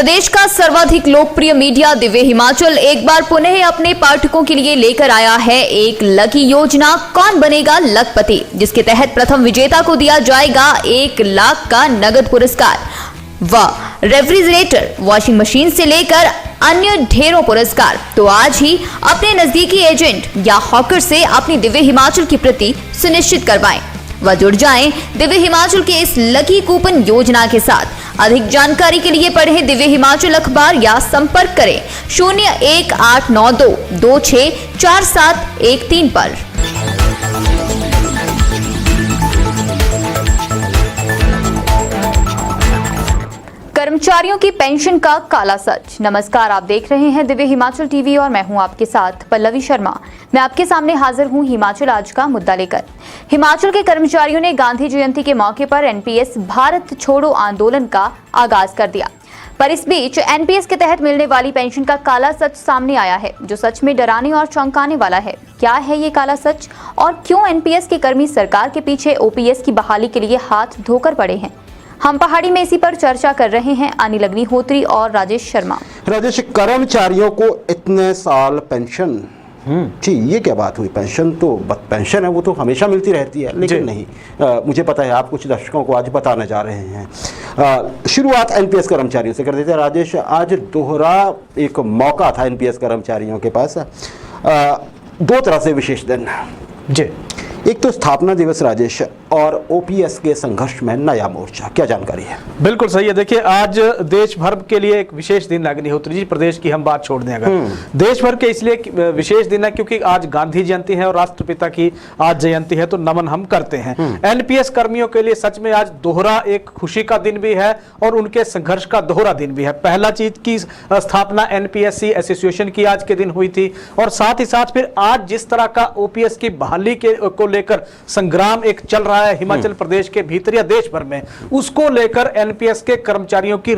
प्रदेश का सर्वाधिक लोकप्रिय मीडिया दिव्य हिमाचल एक बार पुनः अपने पाठकों के लिए लेकर आया है एक लकी योजना कौन बनेगा लखपति, जिसके तहत प्रथम विजेता को दिया जाएगा 1 लाख का नगद पुरस्कार व रेफ्रिजरेटर, वॉशिंग मशीन से लेकर अन्य ढेरों पुरस्कार। तो आज ही अपने नजदीकी एजेंट या हॉकर से अपनी दिव्य हिमाचल की प्रति सुनिश्चित करवाएं व जुड़ जाएं दिव्य हिमाचल के इस लकी कूपन योजना के साथ। अधिक जानकारी के लिए पढ़ें दिव्य हिमाचल अखबार या संपर्क करें 01892 264713 पर। कर्मचारियों की पेंशन का काला सच। नमस्कार, आप देख रहे हैं दिव्य हिमाचल टीवी और मैं हूं आपके साथ पल्लवी शर्मा। मैं आपके सामने हाजिर हूं हिमाचल आज का मुद्दा लेकर। हिमाचल के कर्मचारियों ने गांधी जयंती के मौके पर एनपीएस भारत छोड़ो आंदोलन का आगाज कर दिया। पर इस बीच एनपीएस के तहत मिलने वाली पेंशन का काला सच सामने आया है, जो सच में डराने और चौंकाने वाला है। क्या है ये काला सच और क्यों एनपीएस के कर्मी सरकार के पीछे ओपीएस की बहाली के लिए हाथ धोकर पड़े हैं? हम पहाड़ी में इसी पर चर्चा कर रहे हैं अनिल अग्निहोत्री और राजेश शर्मा। राजेश, कर्मचारियों को इतने साल पेंशन, जी ये क्या बात हुई? पेंशन तो पेंशन है, वो तो हमेशा मिलती रहती है, लेकिन नहीं, मुझे पता है आप कुछ दर्शकों को आज बताने जा रहे हैं। शुरुआत एनपीएस कर्मचारियों से कर देते हैं। राजेश, आज दोहरा एक मौका था एनपीएस कर्मचारियों के पास। 2 तरह से विशेष दिन जी, एक तो स्थापना दिवस राजेश, और ओपीएस के संघर्ष में नया मोर्चा। क्या जानकारी है? बिल्कुल सही है। देखिए, आज देश भर के लिए एक विशेष दिन अग्निहोत्री जी, प्रदेश की हम बात छोड़ दें अगर, देश भर के इसलिए विशेष दिन है क्योंकि आज गांधी जयंती है और राष्ट्रपिता की आज जयंती है, तो नमन हम करते हैं। एनपीएस कर्मियों के लिए सच में आज दोहरा एक खुशी का दिन भी है और उनके संघर्ष का दोहरा दिन भी है। पहला चीज की स्थापना एनपीएससी एसोसिएशन की आज के दिन हुई थी, और साथ ही साथ फिर आज जिस तरह का ओपीएस की बहाली को लेकर संग्राम एक चल रहा है हिमाचल प्रदेश के भीतर या देश भर में, उसको लेकर एनपीएस के कर्मचारियों की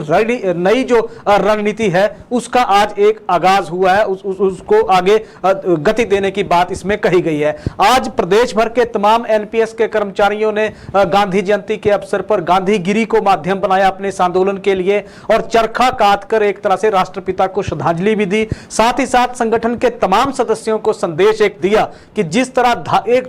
नई जो रणनीति है उसका आज एक आगाज हुआ है। उसको आगे गति देने की बात इसमें कही गई है। आज प्रदेश भर के तमाम एनपीएस के कर्मचारियों ने गांधी जयंती के अवसर पर गांधीगिरी को माध्यम बनाया अपने इस आंदोलन के लिए, और चरखा काट कर एक तरह से राष्ट्रपिता को श्रद्धांजलि भी दी। साथ ही साथ संगठन के तमाम सदस्यों को संदेश एक दिया कि जिस तरह एक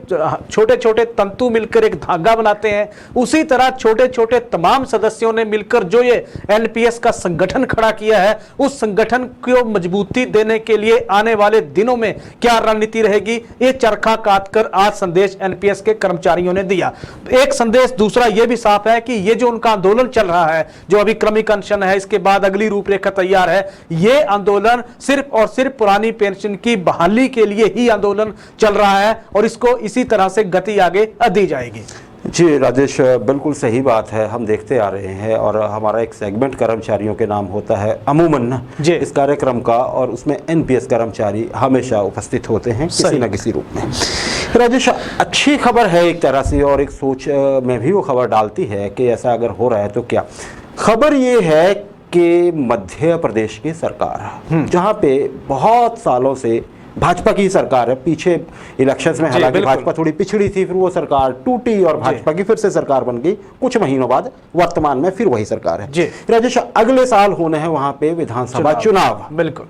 छोटे छोटे तंतु मिलकर एक धागा बनाते हैं, उसी तरह छोटे छोटे तमाम सदस्यों ने मिलकर जो ये एनपीएस का संगठन खड़ा किया है, उस संगठन को मजबूती देने के लिए आने वाले दिनों में क्या रणनीति रहेगी, ये चरखा काटकर आज संदेश एनपीएस के कर्मचारियों ने दिया। एक संदेश दूसरा ये भी साफ है कि ये जो उनका आंदोलन चल रहा है, जो अभी क्रमिक अनशन है, इसके बाद अगली रूपरेखा तैयार है, ये आंदोलन सिर्फ और सिर्फ पुरानी पेंशन की बहाली के लिए ही आंदोलन चल रहा है, और इसको इसी तरह से गति आगे दी जाएगी। जी राजेश, बिल्कुल सही बात है, हम देखते आ रहे हैं, और हमारा एक सेगमेंट कर्मचारियों के नाम होता है अमूमन इस कार्यक्रम का, और उसमें एनपीएस कर्मचारी हमेशा उपस्थित होते हैं किसी न किसी रूप में। राजेश, अच्छी खबर है एक तरह से, और एक सोच में भी वो खबर डालती है कि ऐसा अगर हो रहा है तो क्या। खबर ये है कि मध्य प्रदेश की सरकार, जहाँ पे बहुत सालों से भाजपा की सरकार है, पीछे इलेक्शंस में हालांकि भाजपा थोड़ी पिछड़ी थी, फिर वो सरकार टूटी और भाजपा की फिर से सरकार बन गई कुछ महीनों बाद, वर्तमान में फिर वही सरकार है। राजेश, अगले साल होने हैं वहां पे विधानसभा चुनाव। बिल्कुल,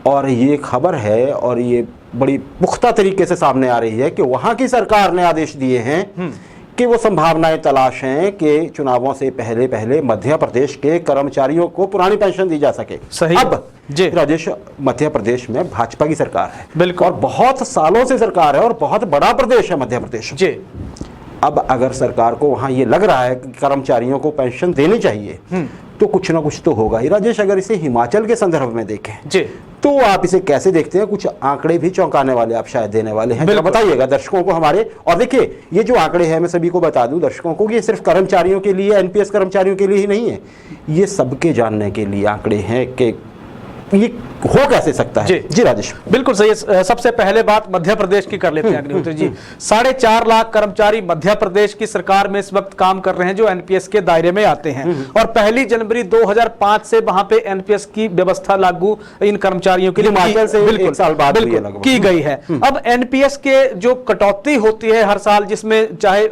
और ये खबर है और ये बड़ी पुख्ता तरीके से सामने आ रही है कि वहां की सरकार ने आदेश दिए हैं कि वो संभावनाएं तलाश हैं कि चुनावों से पहले पहले मध्य प्रदेश के कर्मचारियों को पुरानी पेंशन दी जा सके। सही। अब राजेश, मध्य प्रदेश में भाजपा की सरकार है, बिल्कुल, और बहुत सालों से सरकार है, और बहुत बड़ा प्रदेश है मध्य प्रदेश जी। अब अगर सरकार को वहां ये लग रहा है कि कर्मचारियों को पेंशन देनी चाहिए, तो कुछ ना कुछ तो होगा ही। राजेश, अगर इसे हिमाचल के संदर्भ में देखें जी, तो आप इसे कैसे देखते हैं? कुछ आंकड़े भी चौंकाने वाले आप शायद देने वाले हैं, बताइएगा दर्शकों को हमारे। और देखिए, ये जो आंकड़े हैं, मैं सभी को बता दूं दर्शकों को, ये सिर्फ कर्मचारियों के लिए, एनपीएस कर्मचारियों के लिए ही नहीं है, ये सबके जानने के लिए आंकड़े हैं कि ये हो कैसे सकता है? जी राजेश। बिल्कुल सही है। सबसे पहले बात मध्य प्रदेश की कर लेते हैं अग्निहोत्री जी। 4.5 लाख कर्मचारी मध्य प्रदेश की सरकार में इस वक्त काम कर रहे हैं जो एनपीएस के दायरे में आते हैं, और 1 जनवरी 2005 से वहां पे एनपीएस की व्यवस्था लागू इन कर्मचारियों के लिए हिमाचल से बिल्कुल 1 साल बाद की गई है। अब एनपीएस के जो कटौती होती है हर साल, जिसमें चाहे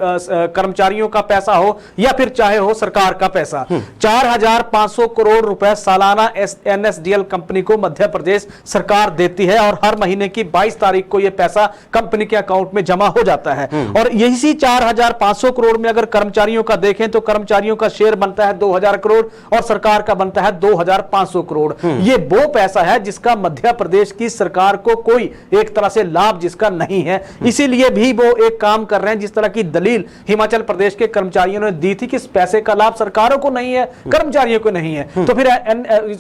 कर्मचारियों का पैसा हो या फिर चाहे हो सरकार का पैसा, 4,500 करोड़ रुपए सालाना एनएसडीएल कंपनी को मध्य प्रदेश सरकार देती है, और हर महीने की 22 तारीख को यह पैसा कंपनी के अकाउंट में जमा हो जाता है। और यही 4,500 करोड़ में अगर कर्मचारियों का देखें तो कर्मचारियों का शेयर बनता है 2,000 करोड़ और सरकार का बनता है 2,500 करोड़। यह वो पैसा है जिसका मध्य प्रदेश की सरकार को कोई एक तरह से लाभ जिसका नहीं है, इसीलिए भी वो एक काम कर रहे हैं। जिस तरह की दलील हिमाचल प्रदेश के कर्मचारियों ने दी थी कि इस पैसे का लाभ सरकारों को नहीं है, कर्मचारियों को नहीं है, तो फिर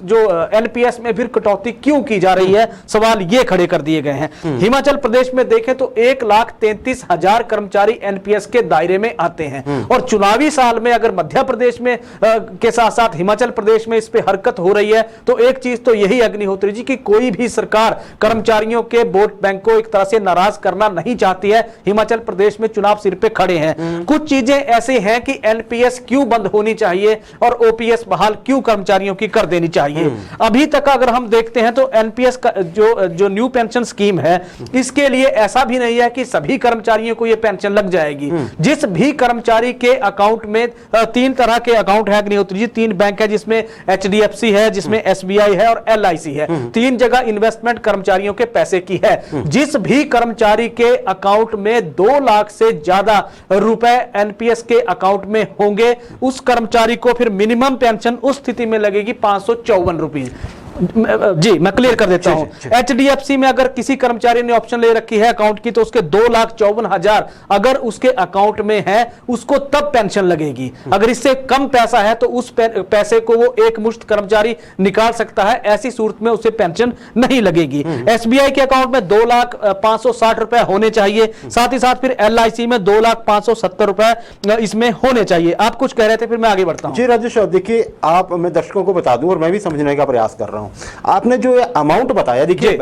जो एनपीएस में फिर कटौती क्यों की जा रही है, सवाल ये खड़े कर दिए गए हैं। हिमाचल प्रदेश में देखें तो 1,33,000 कर्मचारी एनपीएस के दायरे में आते हैं, और चुनावी साल में अगर मध्य प्रदेश में के साथ साथ हिमाचल प्रदेश में इस पे हरकत हो रही है, तो एक चीज तो यही अग्निहोत्री जी की कोई भी सरकार कर्मचारियों के वोट बैंक को एक तरह से नाराज करना नहीं चाहती है। हिमाचल प्रदेश में चुनाव सिर पे खड़े हैं। कुछ चीजें ऐसी हैं कि एनपीएस क्यों बंद होनी चाहिए और ओपीएस बहाल क्यों कर्मचारियों की कर देनी चाहिए। अभी तक अगर हम देखते हैं तो एनपीएस का जो न्यू पेंशन स्कीम है, इसके लिए ऐसा भी नहीं है कि सभी कर्मचारियों को यह पेंशन लग जाएगी। जिस भी कर्मचारी के अकाउंट में 3 तरह के अकाउंट है अग्निहोत्री जी, 3 बैंक है, जिसमें एचडीएफसी है, जिसमें एसबीआई है और एलआईसी है। 3 जगह इन्वेस्टमेंट कर्मचारियों के पैसे की है। जिस भी कर्मचारी के अकाउंट में 2 लाख से ज्यादा रुपए एनपीएस के अकाउंट में होंगे, उस कर्मचारी को फिर मिनिमम पेंशन उस स्थिति में लगेगी 554 रुपीज। जी मैं क्लियर कर देता हूं। एचडीएफसी में अगर किसी कर्मचारी ने ऑप्शन ले रखी है अकाउंट की, तो उसके 2,54,000 अगर उसके अकाउंट में है, उसको तब पेंशन लगेगी। अगर इससे कम पैसा है तो उस पैसे को वो एक मुश्त कर्मचारी निकाल सकता है, ऐसी सूरत में उसे पेंशन नहीं लगेगी। एसबीआई के अकाउंट में 2,560 रुपए होने चाहिए, साथ ही साथ फिर एलआईसी में 2,570 रुपए इसमें होने चाहिए। आप कुछ कह रहे थे, फिर मैं आगे बढ़ता हूं। जी राजेश, देखिए आप, मैं दर्शकों को बता दूं और मैं भी समझने का प्रयास कर रहा हूं। आपने जो अमाउंट बताया, देखिए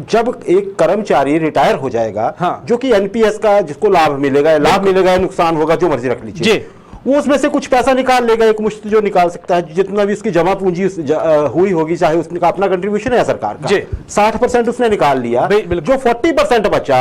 जब एक कर्मचारी रिटायर हो जाएगा, जो कि एनपीएस का जिसको लाभ मिलेगा या नुकसान होगा, जो मर्जी रख लीजिए, वो उसमें से कुछ पैसा निकाल लेगा, एक मुश्त जो निकाल सकता है, जितना भी उसकी जमा पूंजी हुई होगी, चाहे उसका अपना कंट्रीब्यूशन है या सरकार का, 60% उसने निकाल लिया, जो 40% बचा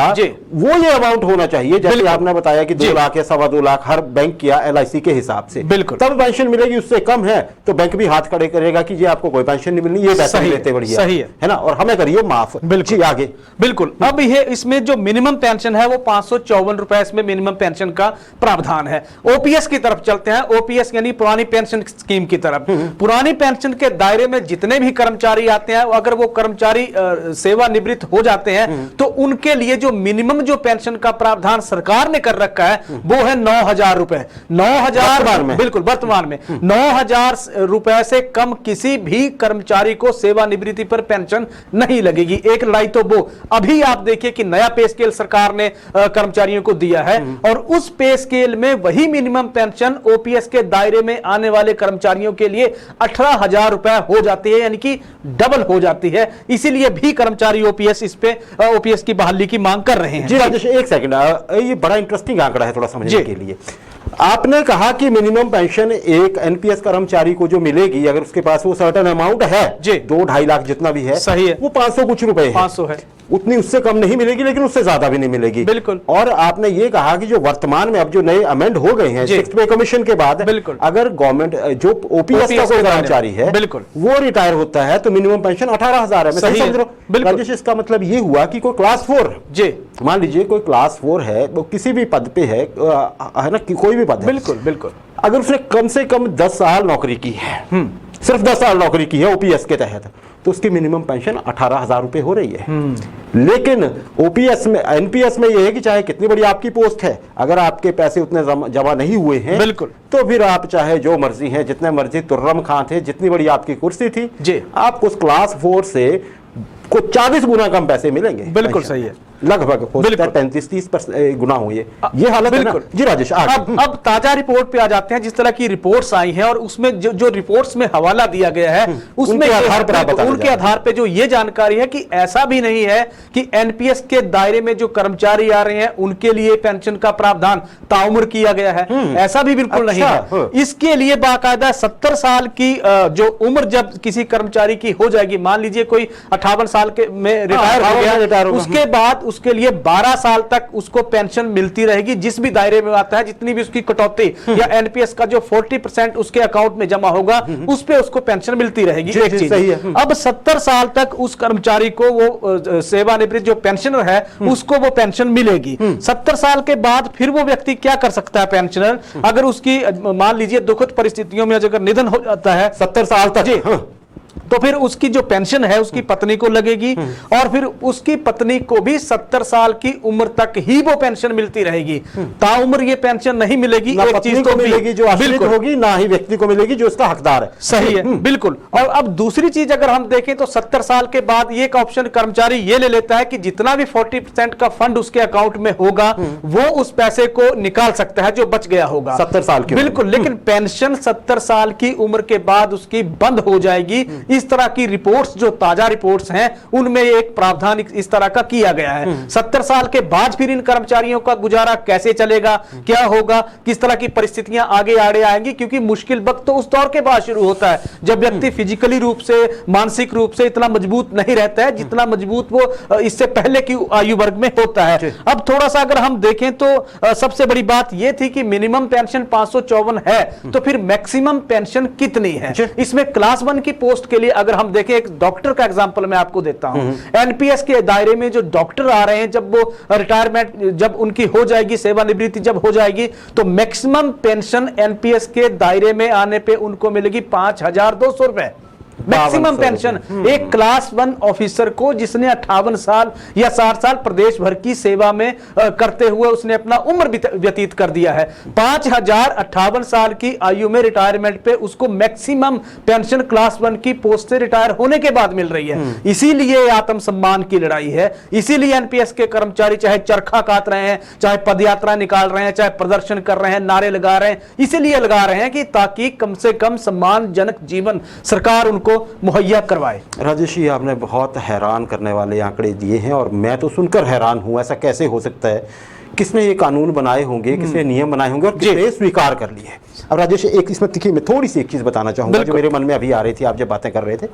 वो ये अमाउंट होना चाहिए। जैसे आपने बताया कि 2 लाख या 2.25 लाख हर बैंक या एलआईसी के हिसाब से, तब पेंशन मिलेगी। उससे कम है तो बैंक भी हाथ खड़े करेगा कि ये आपको कोई पेंशन नहीं मिलनी, ये पैसा लेते बढ़िया है ना, और हमें करिए माफ। बिल्कुल आगे बिल्कुल। अब ये इसमें जो मिनिमम पेंशन है वो 554 रुपए इसमें मिनिमम पेंशन का प्रावधान है। ओपीएस की तरफ चलते हैं। ओपीएस यानी पुरानी पेंशन स्कीम की तरफ। पुरानी पेंशन के दायरे में जितने भी कर्मचारी आते हैं, अगर वो कर्मचारी सेवानिवृत्त हो जाते हैं तो उनके लिए जो मिनिमम जो पेंशन का प्रावधान सरकार ने कर रखा है वो है 9,000 रुपए। 9,000 बिल्कुल वर्तमान में 9,000 रुपए से कम किसी भी कर्मचारी को सेवानिवृत्ति पर पेंशन नहीं लगेगी। एक लड़ाई तो वो अभी आप देखिए कि नया पे स्केल सरकार ने कर्मचारियों को दिया है, और उस पे स्केल में वही मिनिमम पेंशन ओपीएस के दायरे में आने वाले कर्मचारियों के लिए 18,000 रुपए हो जाती है, यानी कि डबल हो जाती है। इसीलिए भी कर्मचारी ओपीएस की बहाली की मांग कर रहे हैं। जी राजेश, एक सेकंड, ये बड़ा इंटरेस्टिंग आंकड़ा है थोड़ा समझने के लिए। आपने कहा कि मिनिमम पेंशन एक एनपीएस कर्मचारी को जो मिलेगी, अगर उसके पास वो सर्टेन अमाउंट है, 2-2.5 लाख जितना भी है, सही है, वो 500 कुछ रुपए है, 500 है, उतनी उससे कम नहीं मिलेगी, लेकिन उससे ज्यादा भी नहीं मिलेगी। बिल्कुल। और आपने ये कहा कि जो वर्तमान में अब जो नए अमेंड हो गए हैं 6th पे कमीशन के बाद, बिल्कुल, अगर गवर्नमेंट जो ओपीएस का कोई कर्मचारी है, बिल्कुल, वो रिटायर होता है तो मिनिमम पेंशन 18,000 है। मैं सही समझ रहा हूं राजेश? इसका मतलब ये हुआ कि कोई क्लास 4, जी मान लीजिए कोई क्लास 4 है, वो किसी भी पद पे है ना, कोई भी पद है, बिल्कुल बिल्कुल, अगर उसने कम से कम 10 साल नौकरी की है, सिर्फ 10 साल नौकरी की है ओपीएस के तहत, तो उसकी मिनिमम पेंशन 18,000 रुपए हो रही है। लेकिन ओपीएस में, एनपीएस में यह है कि चाहे कितनी बड़ी आपकी पोस्ट है, अगर आपके पैसे उतने जमा नहीं हुए हैं, बिल्कुल, तो फिर आप चाहे जो मर्जी है, जितने मर्जी तुर्रम खां थे, जितनी बड़ी आपकी कुर्सी थी, जी, आपको उस क्लास 4 से को 40 गुना कम पैसे मिलेंगे। बिल्कुल सही है। लगभग हो सकता है 35-30% गुना हुए ये हालत है ना। जी राजेश, अब ताजा रिपोर्ट पे आ जाते हैं। जिस तरह की रिपोर्ट्स आई हैं और उसमें जो रिपोर्ट्स में हवाला दिया गया है उसमें उनके आधार पे जो ये जानकारी है कि ऐसा भी नहीं है कि एनपीएस के दायरे में जो कर्मचारी आ रहे हैं उनके लिए पेंशन का प्रावधान ताउम्र किया गया है, ऐसा भी बिल्कुल नहीं है। इसके लिए बाकायदा 70 साल की जो उम्र जब किसी कर्मचारी की हो जाएगी, मान लीजिए कोई 58 साल के में रिटायर हो गया, उसके बाद उसके लिए 12 साल तक उसको पेंशन मिलती रहेगी जिस भी दायरे में आता है, जितनी भी उसकी कटौती या एनपीएस का जो 40% उसके अकाउंट में जमा होगा उस पे उसको पेंशन मिलती रहेगी। एक चीज सही है। अब 70 साल तक उस कर्मचारी को वो सेवानिवृत्त जो पेंशनर है उसको वो पेंशन मिलेगी। 70 साल के बाद फिर वो व्यक्ति क्या कर सकता है पेंशनर, अगर उसकी मान लीजिए दुखद परिस्थितियों में अगर निधन हो जाता है 70 साल तक, तो फिर उसकी जो पेंशन है उसकी पत्नी को लगेगी और फिर उसकी पत्नी को भी 70 साल की उम्र तक ही वो पेंशन मिलती रहेगी। ताउम्र ये पेंशन नहीं मिलेगी। ना एक चीज तो मिलेगी जो आश्रित होगी, ना ही व्यक्ति को मिलेगी जो उसका हकदार है। सही है, बिल्कुल। और अब दूसरी चीज अगर हम देखें तो 70 साल के बाद ये एक ऑप्शन कर्मचारी ये ले लेता है कि जितना भी 40% का फंड उसके अकाउंट में होगा वो उस पैसे को निकाल सकता है जो बच गया होगा 70 साल की। बिल्कुल, लेकिन पेंशन 70 साल की उम्र के बाद उसकी बंद हो जाएगी। इस तरह की रिपोर्ट्स जो ताजा रिपोर्ट्स हैं उनमें एक प्रावधान इस तरह का किया गया है। 70 साल के बाद फिर इन कर्मचारियों का गुजारा कैसे चलेगा, क्या होगा, किस तरह की परिस्थितियां आगे आड़े आएंगी, क्योंकि मुश्किल वक्त तो उस दौर के बाद शुरू होता है जब व्यक्ति फिजिकली रूप से, मानसिक रूप से इतना मजबूत नहीं रहता है जितना मजबूत वो इससे पहले की आयु वर्ग में होता है। अब थोड़ा सा अगर हम देखें तो सबसे बड़ी बात यह थी कि मिनिमम पेंशन 554 है, तो फिर मैक्सिमम पेंशन कितनी है। इसमें क्लास 1 की पोस्ट के लिए अगर हम देखें, एक डॉक्टर का एग्जांपल मैं आपको देता हूं। एनपीएस के दायरे में जो डॉक्टर आ रहे हैं, जब वो रिटायरमेंट जब उनकी हो जाएगी, सेवानिवृत्ति जब हो जाएगी, तो मैक्सिमम पेंशन एनपीएस के दायरे में आने पे उनको मिलेगी 5200 रुपए मैक्सिमम पेंशन। एक क्लास 1 ऑफिसर को जिसने 58 साल या 60 साल प्रदेश भर की सेवा में करते हुए उसने अपना उम्र व्यतीत कर दिया है, 5058 साल की आयु में रिटायरमेंट पे उसको मैक्सिमम पेंशन क्लास 1 की पोस्ट से रिटायर होने के बाद मिल रही है। इसीलिए आत्मसम्मान की लड़ाई है। इसीलिए एनपीएस के कर्मचारी चाहे चरखा काट रहे हैं, चाहे पदयात्रा निकाल रहे हैं, चाहे प्रदर्शन कर रहे हैं, नारे लगा रहे हैं, इसीलिए लगा रहे हैं कि ताकि कम से कम सम्मानजनक जीवन सरकार उनको मुहैया करवाए। राजेश जी, आपने बहुत हैरान करने वाले आंकड़े दिए हैं और मैं तो सुनकर हैरान हूं। ऐसा कैसे हो सकता है? किसने ये कानून बनाए होंगे, किसने नियम बनाए होंगे और किसने स्वीकार कर लिए? अब राजेश, एक इसमें देखिए, मैं थोड़ी सी एक चीज बताना चाहूंगा जो मेरे मन में अभी आ रही थी आप जब बातें कर रहे थे।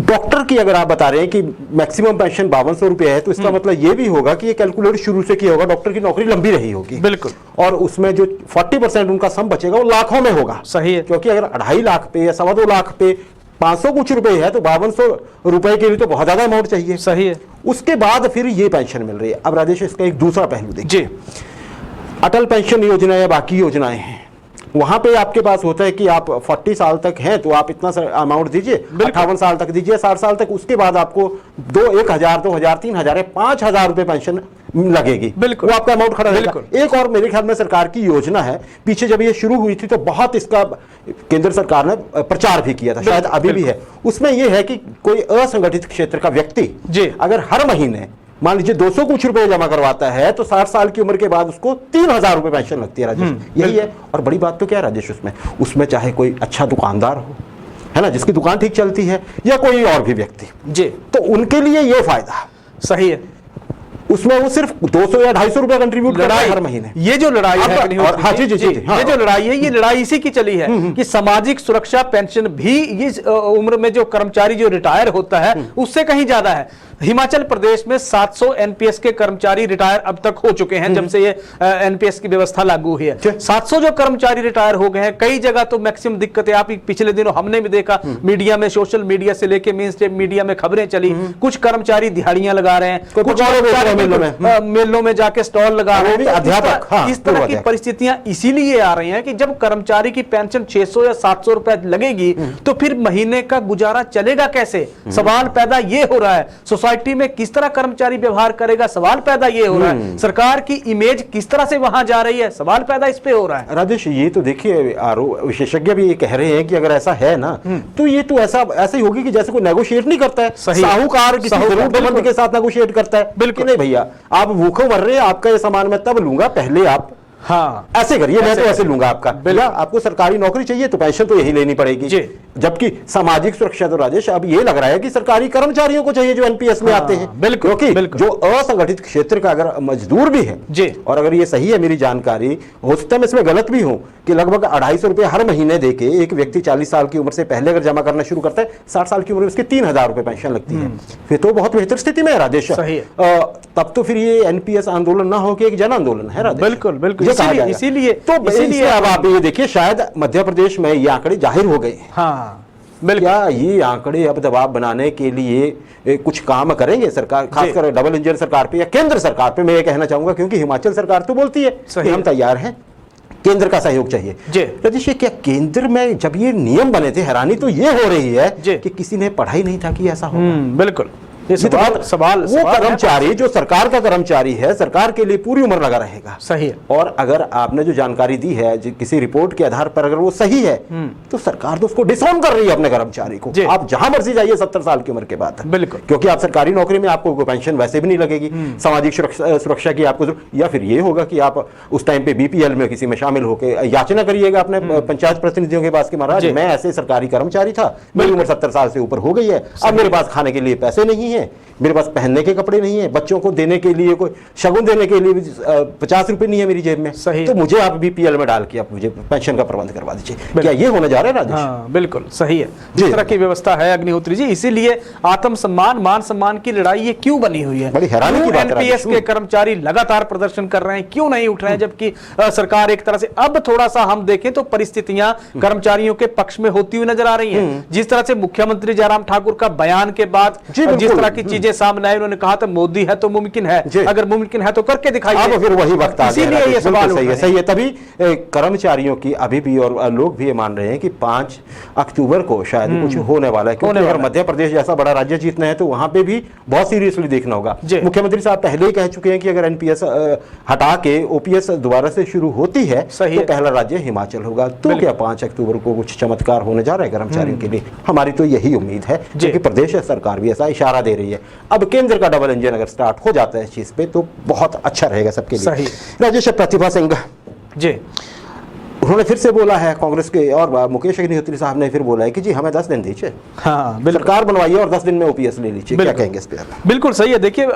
डॉक्टर की अगर आप बता रहे हैं कि मैक्सिमम पेंशन 5200 रुपए है, तो इसका मतलब ये भी होगा कि ये कैलकुलेट शुरू से किया होगा, डॉक्टर की नौकरी लंबी रही होगी। बिल्कुल। और उसमें जो 40% उनका सम बचेगा वो लाखों में होगा। सही है। क्योंकि अगर 2.5 लाख पे या 2.25 लाख पे 500 कुछ रुपए है तो 5200 रुपए के लिए तो बहुत ज्यादा अमाउंट चाहिए। सही है। उसके बाद फिर ये पेंशन मिल रही है। अब राजेश, इसका एक दूसरा पहलू देखिए, जी, अटल पेंशन योजना या बाकी योजनाएं हैं, वहां पे आपके पास होता है कि आप 40 साल तक हैं तो आप इतना अमाउंट दीजिए, 58 साल तक दीजिए, 60 साल तक, उसके बाद आपको 1000, 2000, 3000, 5000 रुपए पेंशन लगेगी। बिल्कुल, वो आपका अमाउंट खड़ा रहेगा। एक और मेरे ख्याल में सरकार की योजना है, पीछे जब ये शुरू हुई थी तो बहुत इसका केंद्र सरकार ने प्रचार भी किया था, शायद अभी भी है। उसमें यह है कि कोई असंगठित क्षेत्र का व्यक्ति अगर हर महीने मान लीजिए 200 कुछ रुपए जमा करवाता है तो 60 साल की उम्र के बाद उसको 3000 रुपए पेंशन लगती है राजेश। यही है। और बड़ी बात तो क्या है राजेश, उसमें चाहे कोई अच्छा दुकानदार हो, है ना, जिसकी दुकान ठीक चलती है, या कोई और भी व्यक्ति जी, तो उनके लिए ये फायदा। सही है। उसमें वो सिर्फ 200 या 250 रुपए कंट्रीब्यूट कर रहा है हर महीने। ये जो लड़ाई है, ये जो लड़ाई है, ये लड़ाई इसी की चली है कि सामाजिक सुरक्षा पेंशन भी इस उम्र में जो कर्मचारी जो रिटायर होता है उससे कहीं ज्यादा है। हिमाचल प्रदेश में 700 एनपीएस के कर्मचारी रिटायर अब तक हो चुके हैं जब से ये एनपीएस की व्यवस्था लागू हुई है। 700 जो कर्मचारी रिटायर हो गए हैं। कई जगह तो मैक्सिमम दिक्कतें आप पिछले दिनों हमने भी देखा, मीडिया में, सोशल मीडिया से लेके मेन स्ट्रीम मीडिया में खबरें चली, कुछ कर्मचारी दिहाड़ियां लगा रहे हैं, कुछ मेलों में जाके स्टॉल लगा रहे हैं। अध्यापक, इस तरह की परिस्थितियां इसीलिए आ रही हैं कि जब कर्मचारी की पेंशन 600 या 700 रुपए लगेगी तो फिर महीने का गुजारा चलेगा कैसे? सवाल पैदा ये हो रहा है। सोसाइटी में किस तरह कर्मचारी व्यवहार करेगा? सवाल पैदा ये हो रहा है। सरकार की इमेज किस तरह से वहां जा रही है? सवाल पैदा इस पे हो रहा है। राजेश, ये तो देखिए विशेषज्ञ भी ये कह रहे हैं कि अगर ऐसा है ना तो ये तो ऐसे ही होगी कि जैसे कोई नेगोशिएट नहीं करता है, साहूकार किसी जरूरतमंद के साथ नेगोशिएट करता है। बिल्कुल नहीं भैया, आप भूखों मर रहे हैं, आपका ये सामान मैं तब लूंगा, पहले आप ऐसे करिए, मैं तो ऐसे लूंगा आपका। भैया आपको सरकारी नौकरी चाहिए तो पेंशन तो यही लेनी पड़ेगी। जबकि सामाजिक सुरक्षा तो राजेश अब ये लग रहा है कि सरकारी कर्मचारियों को चाहिए जो एनपीएस में आते हैं। बिल्कुल, क्योंकि जो असंगठित क्षेत्र का अगर मजदूर भी है, और अगर ये सही है मेरी जानकारी, हो सकता है मैं इसमें गलत भी हूं, कि लगभग 250 रुपए हर महीने देके एक व्यक्ति 40 साल की उम्र से पहले अगर जमा करना शुरू करता है, 60 साल की उम्र में उसकी 3000 रुपए पेंशन लगती है। फिर तो बहुत बेहतर स्थिति में है राजेश। तब तो फिर ये एनपीएस आंदोलन ना हो कि एक जन आंदोलन है राजेश। बिल्कुल बिल्कुल, इसीलिए अब आप ये देखिए, शायद मध्य प्रदेश में ये आंकड़े जाहिर हो गए। क्या ये आंकड़े अब दबाव बनाने के लिए कुछ काम करेंगे सरकार, खासकर डबल इंजन सरकार पे या केंद्र सरकार पे? मैं ये कहना चाहूंगा, क्योंकि हिमाचल सरकार तो बोलती है कि हम तैयार हैं, केंद्र का सहयोग चाहिए। रजनीश, क्या केंद्र में जब ये नियम बने थे, हैरानी तो ये हो रही है कि किसी ने पढ़ा ही नहीं था कि ऐसा होगा। बिल्कुल, सवाल वो कर्मचारी जो सरकार का कर्मचारी है, सरकार के लिए पूरी उम्र लगा रहेगा। सही है। और अगर आपने जो जानकारी दी है किसी रिपोर्ट के आधार पर अगर वो सही है तो सरकार तो उसको डिसऑन कर रही है अपने कर्मचारी को। आप जहां मर्जी जाइए 70 साल की उम्र के बाद, बिल्कुल, क्योंकि आप सरकारी नौकरी में आपको पेंशन वैसे भी नहीं लगेगी, सामाजिक सुरक्षा की आपको, या फिर ये होगा कि आप उस टाइम पे बीपीएल में किसी में शामिल होकर याचना करिएगा अपने पंचायत प्रतिनिधियों के पास कि महाराज मैं ऐसे सरकारी कर्मचारी था, मेरी उम्र 70 साल से ऊपर हो गई है, अब मेरे पास खाने के लिए पैसे नहीं है, मेरे पास पहनने के कपड़े नहीं है, बच्चों को देने के लिए कोई शगुन देने के लिए 50 रुपए नहीं है मेरी जेब में, तो मुझे आप बीपीएल में डाल के आप मुझे पेंशन का प्रबंध करवा दीजिए। क्या ये होने जा रहा है राजेश? बिल्कुल सही है, जिस तरह की व्यवस्था है अग्निहोत्री जी। इसीलिए आत्मसम्मान मान सम्मान की लड़ाई ये क्यों बनी हुई है? बड़ी हैरानी की बात है। एनपीएस के कर्मचारी लगातार प्रदर्शन कर रहे हैं, क्यों नहीं उठ रहे हैं? जबकि सरकार एक तरह से, अब थोड़ा सा हम देखें तो परिस्थितियां कर्मचारियों के पक्ष में होती हुई नजर आ रही है। जिस तरह से मुख्यमंत्री जयराम ठाकुर का बयान के बाद जिस तरह की चीजें सामने आई, उन्होंने कहा था मोदी है तो मुमकिन है, अगर मुमकिन है तो करके दिखाइए। फिर वही वक्त आ गया। इसीलिए ये सवाल सही है। तभी कर्मचारियों की अभी भी, और लोग भी ये मान रहे हैं कि 5 अक्टूबर को शायद कुछ होने वाला है, क्योंकि अगर मध्य प्रदेश जैसा बड़ा राज्य जीतना है तो वहां पे भी बहुत सीरियसली देखना होगा। मुख्यमंत्री साहब पहले ही कह चुके हैं कि अगर एनपीएस हटा के ओपीएस दोबारा से शुरू होती है तो पहला राज्य हिमाचल होगा। तो क्या 5 अक्टूबर को कुछ चमत्कार होने जा रहा है कर्मचारियों के लिए? हमारी तो यही उम्मीद है, क्योंकि प्रदेश सरकार भी ऐसा इशारा दे रही है। अब केंद्र का डबल इंजन अगर स्टार्ट हो जाता है इस चीज पे तो बहुत अच्छा रहेगा सबके लिए। राजेश, प्रतिभा सिंह जी, उन्होंने फिर से बोला है, कांग्रेस के और मुकेश अग्निहोत्री साहब ने फिर बोला है कि जी हमें 10 दिन दीजिए, सरकार बनवाइए और 10 दिन में ओपीएस ले लीजिए। क्या कहेंगे इस पे? बिल्कुल सही है। देखिए,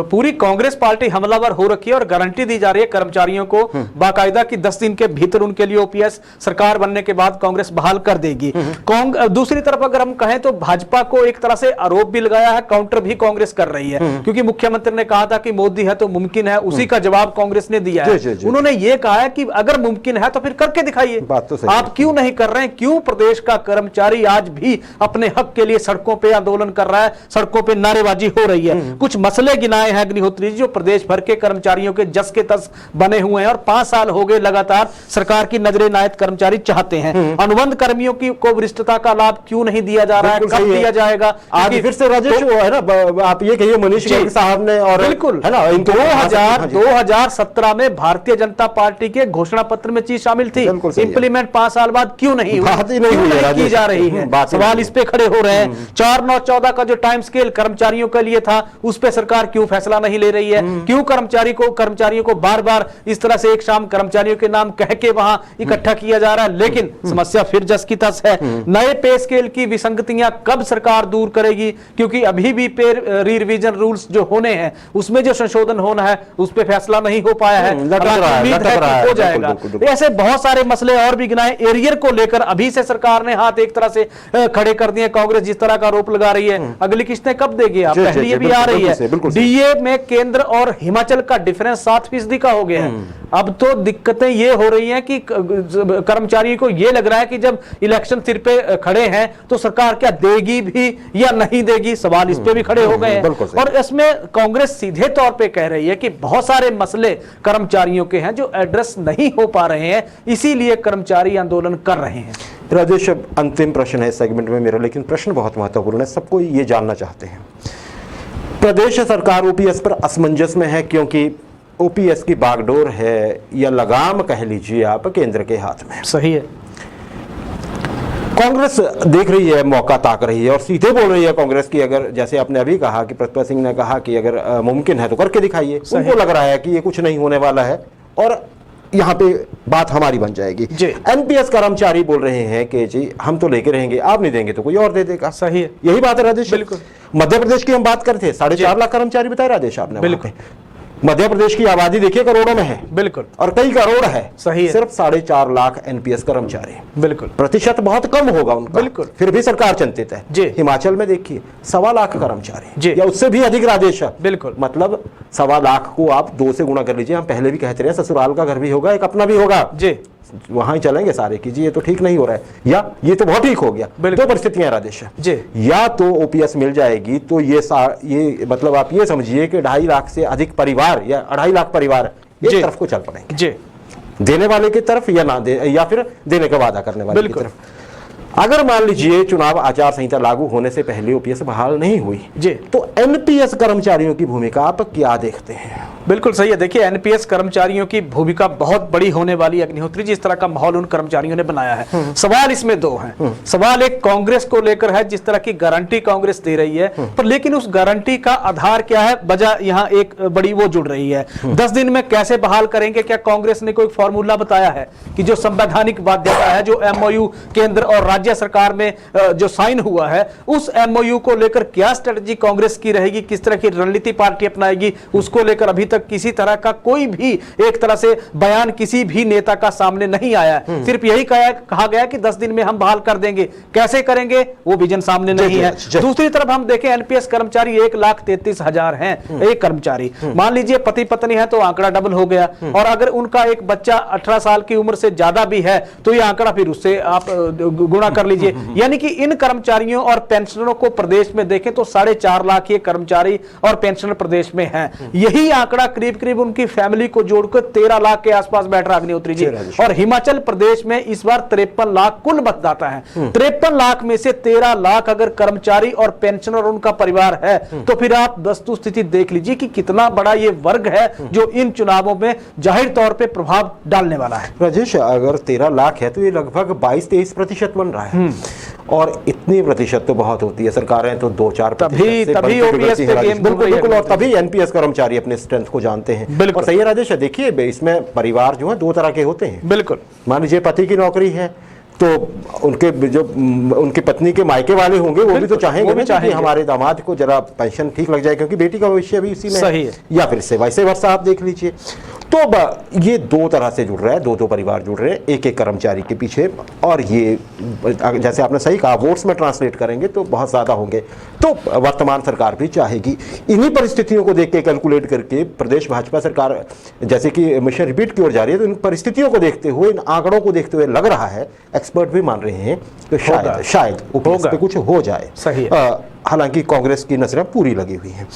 पूरी कांग्रेस पार्टी हमलावर हो रखी है और गारंटी दी जा रही है कर्मचारियों को बाकायदा कि 10 दिन के भीतर उनके लिए ओपीएस सरकार बनने के बाद कांग्रेस बहाल कर देगी। दूसरी तरफ अगर हम कहें तो भाजपा को एक तरह से आरोप भी लगाया है, काउंटर भी कांग्रेस कर रही है, क्योंकि मुख्यमंत्री ने कहा था कि मोदी है तो मुमकिन है, उसी का जवाब कांग्रेस ने दिया है। उन्होंने ये कहा है कि अगर मुमकिन है तो फिर करके दिखाइए। बात तो सही आप क्यों नहीं कर रहे हैं? क्यों प्रदेश का कर्मचारी आज भी अपने हक के लिए सड़कों पे आंदोलन कर रहा है, सड़कों पे नारेबाजी हो रही है? कुछ मसले गिनाए हैं अग्निहोत्री जी जो प्रदेश भर के कर्मचारियों के जस के तस बने हुए हैं, और 5 साल हो गए लगातार सरकार की नजर इनायत कर्मचारी चाहते हैं। अनुबंध कर्मियों की को वरिष्ठता का लाभ क्यों नहीं दिया जा रहा है? कब दिया जाएगा? आज फिर से राजेश है ना, आप ये कहिए मनीष साहब ने, और बिल्कुल है ना, 2017 में भारतीय जनता पार्टी के घोषणा पत्र में चीज शामिल थी, इंप्लीमेंट 5 साल बाद क्यों नहीं की जा रही है? सवाल इस पे खड़े हो रहे हैं। 4-9-14 का जो टाइम स्केल कर्मचारियों के लिए था, उस पे सरकार क्यों फैसला नहीं ले रही है? क्यों कर्मचारियों को बार बार इस तरह से एक शाम कर्मचारियों के नाम कह के वहां इकट्ठा किया जा रहा है? लेकिन समस्या फिर जस की तस है। नए पे स्केल की विसंगतियां कब सरकार दूर करेगी? क्योंकि अभी भी पे रिवीजन रूल्स जो होने हैं उसमें जो संशोधन होना है उस पे फैसला नहीं हो पाया है, हो जाएगा। ऐसे बहुत सारे मसले और भी गिनाए। एरियर को लेकर अभी से सरकार ने हाथ एक तरह से खड़े कर दिए। कांग्रेस जिस तरह का आरोप लगा रही है, अगली किस्तें कब देगी आप? पहले ये भी आ रही है। डीए में केंद्र और हिमाचल का डिफरेंस 7% का हो गया है। अब तो दिक्कतें ये हो रही हैं कि कर्मचारियों को ये लग रहा है कि जब इलेक्शन सिर पे खड़े हैं तो सरकार क्या देगी भी या नहीं देगी, सवाल इस पे भी खड़े हो गए हैं। और इसमें कांग्रेस सीधे तौर पे कह रही है कि बहुत सारे मसले कर्मचारियों के हैं जो एड्रेस नहीं हो पा रहे हैं, इसीलिए कर्मचारी आंदोलन कर रहे हैं। राजेश, अंतिम प्रश्न है इस सेगमेंट में मेरा, लेकिन प्रश्न बहुत महत्वपूर्ण है, सबको ये जानना चाहते हैं। प्रदेश सरकार ओपीएस पर असमंजस में है क्योंकि ओपीएस की बागडोर है या लगाम कह लीजिए आप केंद्र के हाथ में। सही है। कांग्रेस देख रही है, मौका ताक रही है और सीधे बोल रही है कांग्रेस की, अगर जैसे आपने अभी कहा कि प्रतिभा सिंह ने कहा कि अगर मुमकिन है तो करके दिखाइए। उनको लग रहा है कि ये कुछ नहीं होने वाला है और यहाँ पे बात हमारी बन जाएगी। एनपीएस कर्मचारी बोल रहे हैं कि जी हम तो लेके रहेंगे, आप नहीं देंगे तो कोई और दे देगा। सही है, यही बात है राजेश। बिल्कुल। मध्य प्रदेश की हम बात करते हैं, 4.5 लाख कर्मचारी बताए राजेश आपने। बिल्कुल। मध्य प्रदेश की आबादी देखिए करोड़ों में है। बिल्कुल। और कई करोड़ है। सही है। सिर्फ 4.5 लाख एनपीएस कर्मचारी। बिल्कुल। प्रतिशत बहुत कम होगा उनका। बिल्कुल। फिर भी सरकार चिंतित है। जी। हिमाचल में देखिए 1.25 लाख कर्मचारी जी, या उससे भी अधिक राजेश। बिल्कुल। मतलब 1.25 लाख को आप 2 से गुणा कर लीजिए। हम पहले भी कहते रहे ससुराल का घर भी होगा, एक अपना भी होगा जी, वहां ही चलेंगे सारे की। जी ये तो ठीक नहीं हो रहा है या ये तो बहुत ठीक हो गया। दो परिस्थितियां राजेश जी। या तो ओपीएस मिल जाएगी तो ये मतलब आप ये समझिए कि 2.5 लाख से अधिक परिवार या 2.5 लाख परिवार एक तरफ को चल पड़ेंगे जी, देने वाले की तरफ या ना दे, या फिर देने का वादा करने वाले की तरफ। अगर मान लीजिए चुनाव आचार संहिता लागू होने से पहले ओपीएस बहाल नहीं हुई जी, तो एनपीएस कर्मचारियों की भूमिका आप क्या देखते हैं? बिल्कुल सही है। देखिए एनपीएस कर्मचारियों की भूमिका बहुत बड़ी होने वाली है अग्निहोत्री, जिस तरह का माहौल उन कर्मचारियों ने बनाया है। सवाल इसमें 2 हैं। सवाल एक कांग्रेस को लेकर है, जिस तरह की गारंटी कांग्रेस दे रही है, पर लेकिन उस गारंटी का आधार क्या है? वजह यहाँ एक बड़ी वो जुड़ रही है, 10 दिन में कैसे बहाल करेंगे? क्या कांग्रेस ने कोई फॉर्मूला बताया है कि जो संवैधानिक बाध्यता है, जो एमओयू केंद्र और राज्य सरकार में जो साइन हुआ है, उस एमओयू को लेकर क्या स्ट्रेटजी कांग्रेस की रहेगी, किस तरह की रणनीति पार्टी अपनाएगी, उसको लेकर अभी तक किसी तरह का कोई भी एक तरह से बयान किसी भी नेता का सामने नहीं आया है। सिर्फ यही कहा गया कि 10 दिन में हम बहाल कर देंगे। कैसे करेंगे वो विजन सामने नहीं है। दूसरी तरफ हम देखें एनपीएस कर्मचारी 1,33,000 हैं एक कर्मचारी। मान लीजिए पति पत्नी है तो आंकड़ा डबल हो गया, और अगर उनका एक बच्चा 18 साल की उम्र से ज्यादा भी है तो यह आंकड़ा फिर उससे आप गुणा कर लीजिए। यानी कि इन कर्मचारियों और पेंशनरों को प्रदेश में देखें तो 4.5 लाख ये कर्मचारी और पेंशनर प्रदेश में हैं। यही आंकड़ा करीब करीब उनकी फैमिली को जोड़कर 13 लाख के आसपास बैठ रहा अग्निहोत्री जी। और हिमाचल प्रदेश में इस बार 53 लाख कुल मतदाता है। 53 लाख में से 13 लाख अगर कर्मचारी और पेंशनर और उनका परिवार है तो फिर आप वस्तु स्थिति देख लीजिए कि कितना बड़ा ये वर्ग है जो इन चुनावों में जाहिर तौर पर प्रभाव डालने वाला है। राजेश, अगर 13 लाख है तो ये लगभग 22-23% बन रहा है, और इतनी प्रतिशत तो बहुत होती है। सरकारें तो 2-4 तभी ओपीएस पे गेम बिल्कुल, और तभी एनपीएस कर्मचारी अपने स्ट्रेंथ को जानते हैं। और सही है राजेश, देखिए इसमें परिवार जो है 2 तरह के होते हैं। बिल्कुल। मान लीजिए पति की नौकरी है तो उनकी पत्नी के मायके वाले होंगे वो भी तो चाहेंगे कि हमारे दामाद को जरा पेंशन ठीक लग जाए, क्योंकि बेटी का भविष्य भी इसी में सही है। या फिर से वैसे वर्षा आप देख लीजिए। तो ये 2 तरह से जुड़ रहा है, 2 परिवार जुड़ रहे हैं एक कर्मचारी के पीछे, और ये जैसे आपने सही कहा वोट्स में ट्रांसलेट करेंगे तो बहुत ज़्यादा होंगे। तो वर्तमान सरकार भी चाहेगी। इन्हीं परिस्थितियों को देख के कैलकुलेट करके प्रदेश भाजपा सरकार जैसे कि मिशन रिपीट की ओर जा रही है, तो इन परिस्थितियों को देखते हुए, इन आंकड़ों को देखते हुए लग रहा है, एक्सपर्ट भी मान रहे हैं कि शायद ओपीएस पे कुछ हो जाए। सही है। हालांकि कांग्रेस की नजरें पूरी लगी हुई हैं।